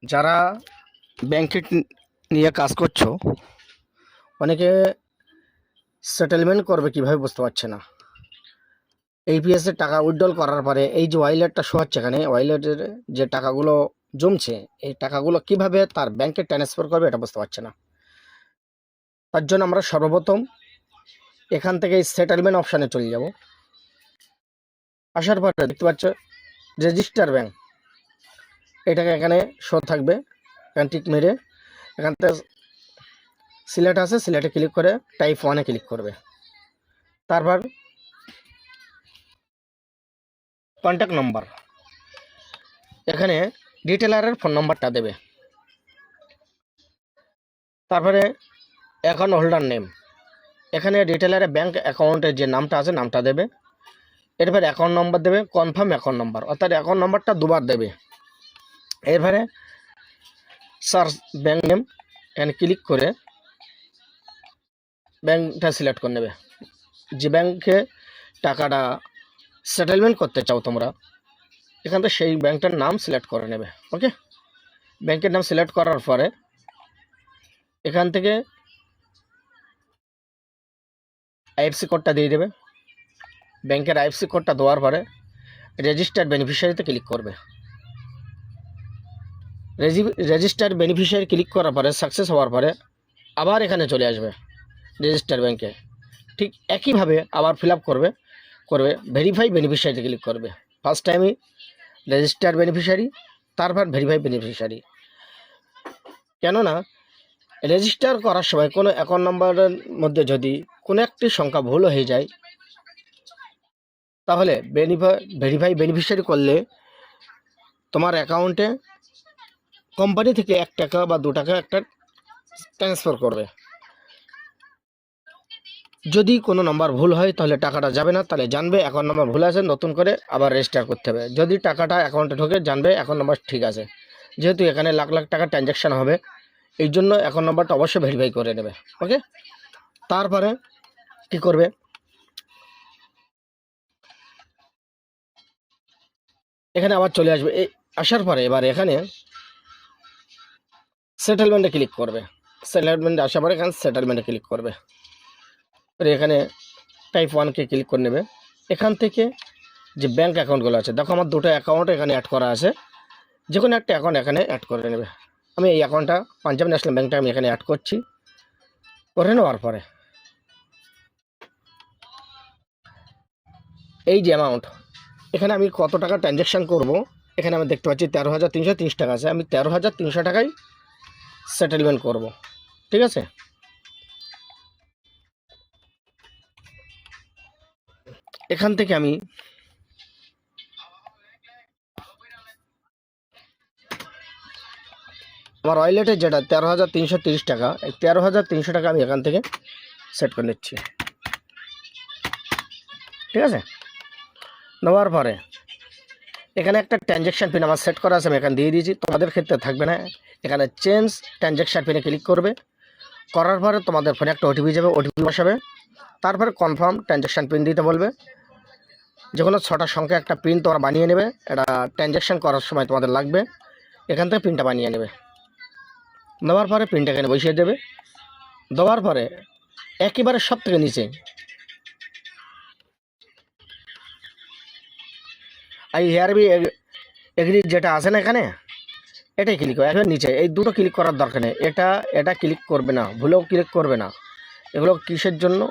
যারা ব্যাংকে নিয়ে কাজ করছো, অনেকে সেটেলমেন্ট করবে কিভাবে বুঝতে পারছে না। এইপিএস এর টাকা উইথড্রল করার পরে এই যে ওয়াইলেটটা শো হচ্ছে, এখানে ওয়াইলেটের যে টাকাগুলো জমছে, এই টাকাগুলো কিভাবে তার ব্যাংকে ট্রান্সফার করবে এটা বুঝতে পারছে না। তার জন্য আমরা সর্বপ্রথম এখান থেকে সেটেলমেন্ট অপশানে চলে যাব। আসার পরে দেখতে পাচ্ছ রেজিস্টার ব্যাংক, এটাকে এখানে শো থাকবে। এখানে টিক মেরে এখান থেকে সিলেক্ট আছে, সিলেক্টে ক্লিক করে টাইপ 1-এ ক্লিক করবে। তারপর কন্ট্যাক্ট নম্বর, এখানে ডিটেলারের ফোন নম্বরটা দেবে। তারপরে অ্যাকাউন্ট হোল্ডার নেম, এখানে ডিটেলারের ব্যাংক অ্যাকাউন্টের যে নামটা আছে নামটা দেবে। এরপরে অ্যাকাউন্ট নম্বর দেবে, কনফার্ম অ্যাকাউন্ট নম্বর, অর্থাৎ অ্যাকাউন্ট নম্বরটা দুবার দেবে। এরপরে সার্চ ব্যাংক নেম, এখানে ক্লিক করে ব্যাংকটা সিলেক্ট করে নেবে। যে ব্যাংকে টাকাটা সেটেলমেন্ট করতে চাও তোমরা, এখান থেকে সেই ব্যাংকটার নাম সিলেক্ট করে নেবে। ওকে, ব্যাংকের নাম সিলেক্ট করার পরে এখান থেকে আইএফসি কোডটা দিয়ে দেবে। ব্যাংকের আইএফসি কোডটা দেওয়ার পরে রেজিস্টার বেনিফিশিয়ারিতে ক্লিক করবে। রেজিস্টার বেনিফিশিয়ারি ক্লিক করার পরে সাকসেস হওয়ার পরে আবার এখানে চলে আসবে রেজিস্টার ব্যাংকে। ঠিক একইভাবে আবার ফিল আপ করবে ভেরিফাই বেনিফিশিয়ারিতে ক্লিক করবে। ফার্স্ট টাইমই রেজিস্টার বেনিফিশিয়ারি, তারপর ভেরিফাই বেনিফিশিয়ারি। কেননা রেজিস্টার করার সময় কোনো অ্যাকাউন্ট নাম্বারের মধ্যে যদি কোনো একটি সংখ্যা ভুল হয়ে যায়, তাহলে ভেরিফাই বেনিফিশিয়ারি করলে তোমার অ্যাকাউন্টে কোম্পানি থেকে 1 টাকা বা 2 টাকা একটা ট্রান্সফার করবে। যদি কোনো নাম্বার ভুল হয় তাহলে টাকাটা যাবে না, তাহলে জানবে অ্যাকাউন্ট নাম্বার ভুল আছে, নতুন করে আবার রেজিস্টার করতে হবে। যদি টাকাটা অ্যাকাউন্টে ঢোকে জানবে অ্যাকাউন্ট নাম্বার ঠিক আছে। যেহেতু এখানে লাখ লাখ টাকা ট্রানজ্যাকশান হবে, এই জন্য অ্যাকাউন্ট নাম্বারটা অবশ্যই ভেরিফাই করে নেবে। ওকে, তারপরে কি করবে, এখানে আবার চলে আসবে। আসার পরে এবার এখানে সেটেলমেন্টে ক্লিক করবে। সেটেলমেন্টে আসার পরে এখানে সেটেলমেন্টে ক্লিক করবে। এখানে টাইপ 1-কে ক্লিক করে নেবে। এখান থেকে যে ব্যাঙ্ক অ্যাকাউন্টগুলো আছে, দেখো আমার 2টা অ্যাকাউন্ট এখানে অ্যাড করা আছে, যে কোনো একটা অ্যাকাউন্ট এখানে অ্যাড করে নেবে। আমি এই অ্যাকাউন্টটা পাঞ্জাব ন্যাশনাল ব্যাঙ্কটা আমি এখানে অ্যাড করছি। করে নেওয়ার পরে এই যে অ্যামাউন্ট, এখানে আমি কত টাকা ট্রানজ্যাকশান করব, এখানে আমি দেখতে পাচ্ছি 13,330 টাকা আছে। আমি 13,300 টাকায় সেটেলমেন্ট করব। ঠিক আছে, এখান থেকে আমি আমার ওয়ালেটে যেটা 13,330 টাকা, এই 13,300 টাকা আমি এখান থেকে সেট করে নিচ্ছি। ঠিক আছে, নেওয়ার পরে এখানে একটা ট্রানজ্যাকশান পিন আমার সেট করা আছে, আমি এখানে দিয়ে দিয়েছি। তোমাদের ক্ষেত্রে থাকবে না, এখানে চেঞ্জ ট্রানজ্যাকশান পিনে ক্লিক করবে। করার পরে তোমাদের ফোনে একটা ওটিপি যাবে, ওটিপি বসাবে। তারপরে কনফার্ম ট্রানজ্যাকশান পিন দিতে বলবে। যে কোনো 6টা সংখ্যা একটা পিন তোমরা বানিয়ে নেবে, এটা ট্রানজ্যাকশান করার সময় তোমাদের লাগবে। এখান থেকে পিনটা বানিয়ে নেবে। নেওয়ার পরে পিনটা এখানে বসিয়ে দেবে। দেওয়ার পরে একেবারে সব থেকে নিচে আই হেয়ার বি এগ্রি যেটা আছে না, এখানে এটাই ক্লিক করবে। এবার নিচে এই দুটো ক্লিক করার দরকার নেই, এটা ক্লিক করবে না, ভুলেও ক্লিক করবে না। এগুলো কিসের জন্য,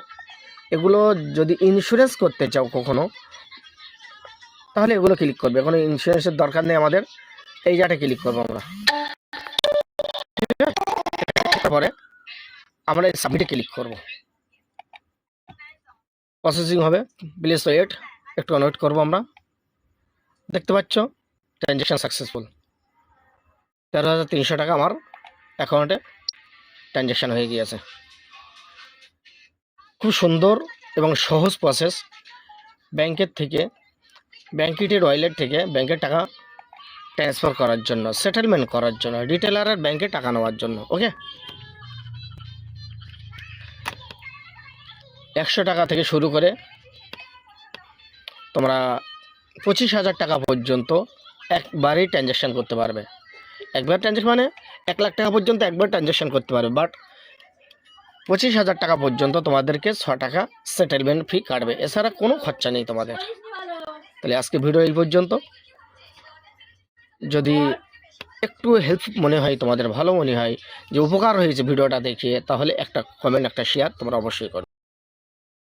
এগুলো যদি ইন্স্যুরেন্স করতে চাও কখনো, তাহলে এগুলো ক্লিক করবে। কোনো ইন্স্যুরেন্সের দরকার নেই আমাদের, এই জায়গাটা ক্লিক করবো আমরা। তারপরে আমরা এই সাবমিটে ক্লিক করব। প্রসেসিং হবে, প্লিজ ওয়েট, একটু ওয়েট করবো আমরা। দেখতে পাচ্ছ ট্রানজ্যাকশান সাকসেসফুল, 13,300 টাকা আমার অ্যাকাউন্টে ট্রানজ্যাকশান হয়ে গিয়েছে। খুব সুন্দর এবং সহজ প্রসেস ব্যাংকের থেকে, ব্যাংকিটের ওয়ালেট থেকে ব্যাংকের টাকা ট্রান্সফার করার জন্য, সেটেলমেন্ট করার জন্য, রিটেলারের ব্যাংকে টাকা নেওয়ার জন্য। ওকে, 100 টাকা থেকে শুরু করে তোমরা 25,000 টাকা পর্যন্ত একবারেই ট্রানজ্যাকশান করতে পারবে। একবার ট্রানজ্যাকশন মানে 1 লাখ টাকা পর্যন্ত একবার ট্রানজ্যাকশন করতে পারবে, বাট 25,000 টাকা পর্যন্ত তোমাদেরকে 6 টাকা সেটেলমেন্ট ফি কাটবে, এছাড়া কোনো খরচা নেই তোমাদের। তাহলে আজকে ভিডিও এই পর্যন্ত। যদি একটু হেল্প মনে হয়, তোমাদের ভালো মনে হয়, যে উপকার হয়েছে ভিডিওটা দেখিয়ে, তাহলে একটা কমেন্ট, একটা শেয়ার তোমরা অবশ্যই করবে।